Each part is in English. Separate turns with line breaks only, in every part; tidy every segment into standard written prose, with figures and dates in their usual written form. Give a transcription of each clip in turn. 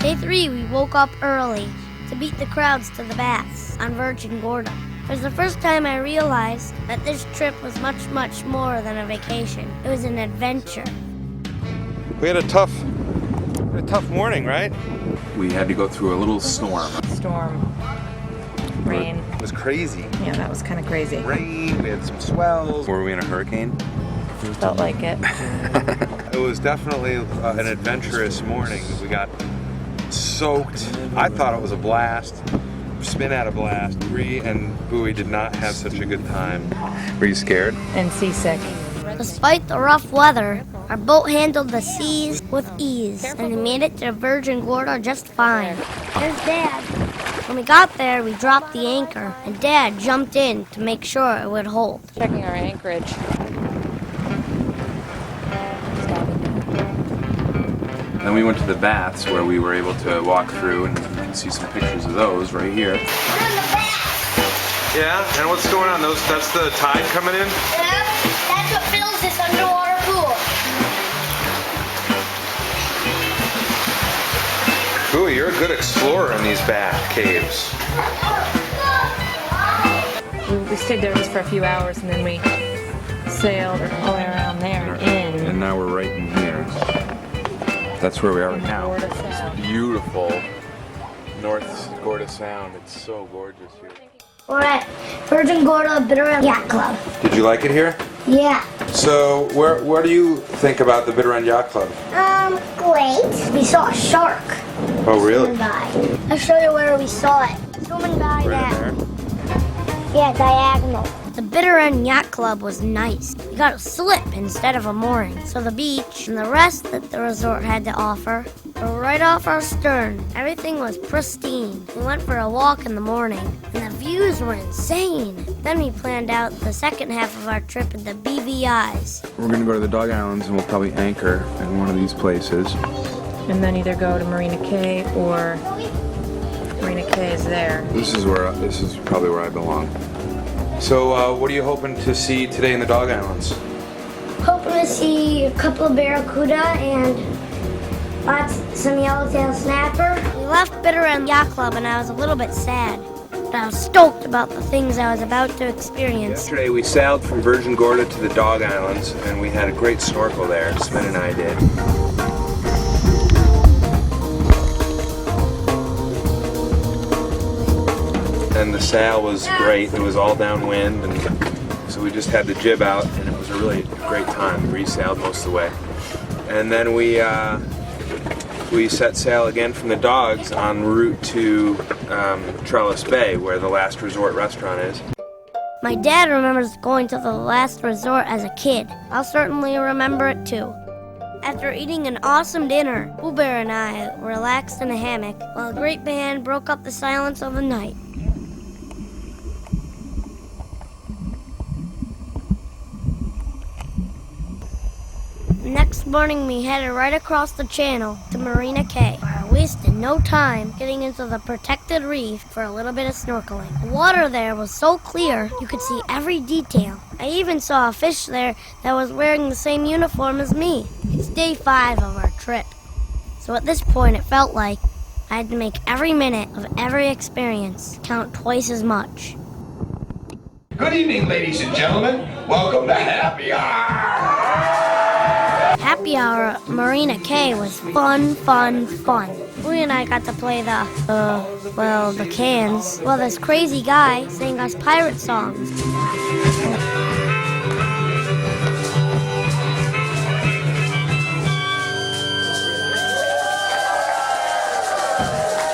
Day 3, we woke up early to beat the crowds to the baths on Virgin Gorda. It was the first time I realized that this trip was much, much more than a vacation. It was an adventure.
We had a tough morning, right?
We had to go through a little storm.
Rain.
It was crazy.
Yeah, that was kind of crazy.
Rain, we had some swells.
Were we in a hurricane?
Felt like it.
It was definitely an adventurous morning. We got soaked. I thought it was a blast. Spin had a blast. Bree and Bowie did not have such a good time.
Were you scared?
And seasick.
Despite the rough weather, our boat handled the seas with ease, and we made it to Virgin Gorda just fine. There's Dad. When we got there, we dropped the anchor, and Dad jumped in to make sure it would hold.
Checking our anchorage.
Then we went to the baths where we were able to walk through, and you can see some pictures of those right here.
We're in the bath!
Yeah, and what's going on? That's the tide coming in?
Yeah, that's what fills this underwater pool.
Bowie, you're a good explorer in these bath caves.
We stayed there just for a few hours, and then we sailed all the way around there and in.
And now we're right in here. That's where we are right now.
Gorda
It's
Sound.
beautiful North Gorda Sound. It's so gorgeous here.
We're at Virgin Gorda Bitter Yacht Club.
Did you like it here?
Yeah.
So, what do you think about the Bitter End Yacht Club?
Great. We saw a shark.
Oh, really?
Swimming by. I'll show you where we saw it. Swimming by
Right
that.
in there?
Yeah, diagonal. The Bitter End Yacht Club was nice. You got a slip instead of a mooring. So the beach and the rest that the resort had to offer were right off our stern. Everything was pristine. We went for a walk in the morning, and the views were insane. Then we planned out the second half of our trip in the BVIs.
We're going to go to the Dog Islands, and we'll probably anchor in one of these places.
And then either go to Marina Cay or Marina Cay is there.
This is probably where I belong.
So, what are you hoping to see today in the Dog Islands?
Hoping to see a couple of barracuda and some yellowtail snapper. We left Bitter End Yacht Club and I was a little bit sad, but I was stoked about the things I was about to experience.
Yesterday we sailed from Virgin Gorda to the Dog Islands, and we had a great snorkel there. Sven and I did. And the sail was great. It was all downwind, and so we just had the jib out, and it was a really great time. We sailed most of the way, and then we set sail again from the Dogs en route to Trellis Bay, where the Last Resort restaurant is.
My dad remembers going to the Last Resort as a kid. I'll certainly remember it too. After eating an awesome dinner, Pooh Bear and I relaxed in a hammock while a great band broke up the silence of the night. Next morning, we headed right across the channel to Marina Cay. I wasted no time getting into the protected reef for a little bit of snorkeling. The water there was so clear, you could see every detail. I even saw a fish there that was wearing the same uniform as me. It's day 5 of our trip. So at this point, it felt like I had to make every minute of every experience count twice as much.
Good evening, ladies and gentlemen. Welcome to Happy Hour.
Happy hour at Marina Cay was fun. We and I got to play the cans, while this crazy guy sang us pirate songs.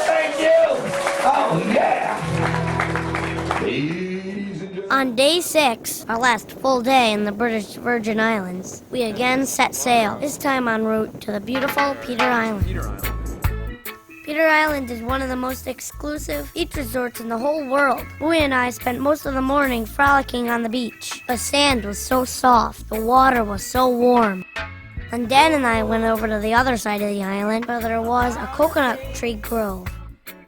Thank you. Oh, yeah.
On day 6, our last full day in the British Virgin Islands, we again set sail, this time en route to the beautiful Peter Island. Peter Island is one of the most exclusive beach resorts in the whole world. Bowie and I spent most of the morning frolicking on the beach. The sand was so soft, the water was so warm. And Dan and I went over to the other side of the island where there was a coconut tree grove.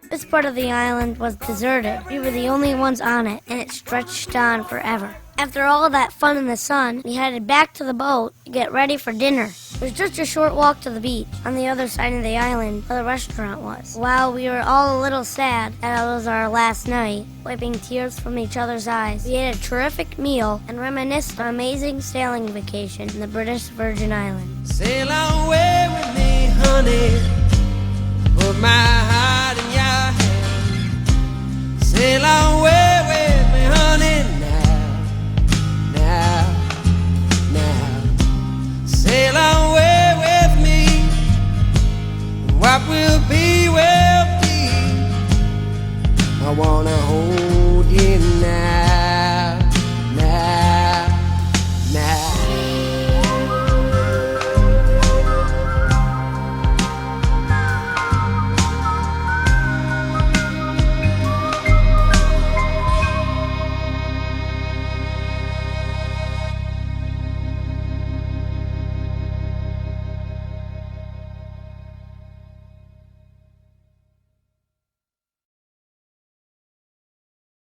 This part of the island was deserted. We were the only ones on it, and it stretched on forever. After all that fun in the sun, we headed back to the boat to get ready for dinner. It was just a short walk to the beach, on the other side of the island where the restaurant was. While we were all a little sad that it was our last night, wiping tears from each other's eyes, we ate a terrific meal and reminisced on an amazing sailing vacation in the British Virgin Islands.
Sail away with me, honey. Put my heart in your hand. Sail away.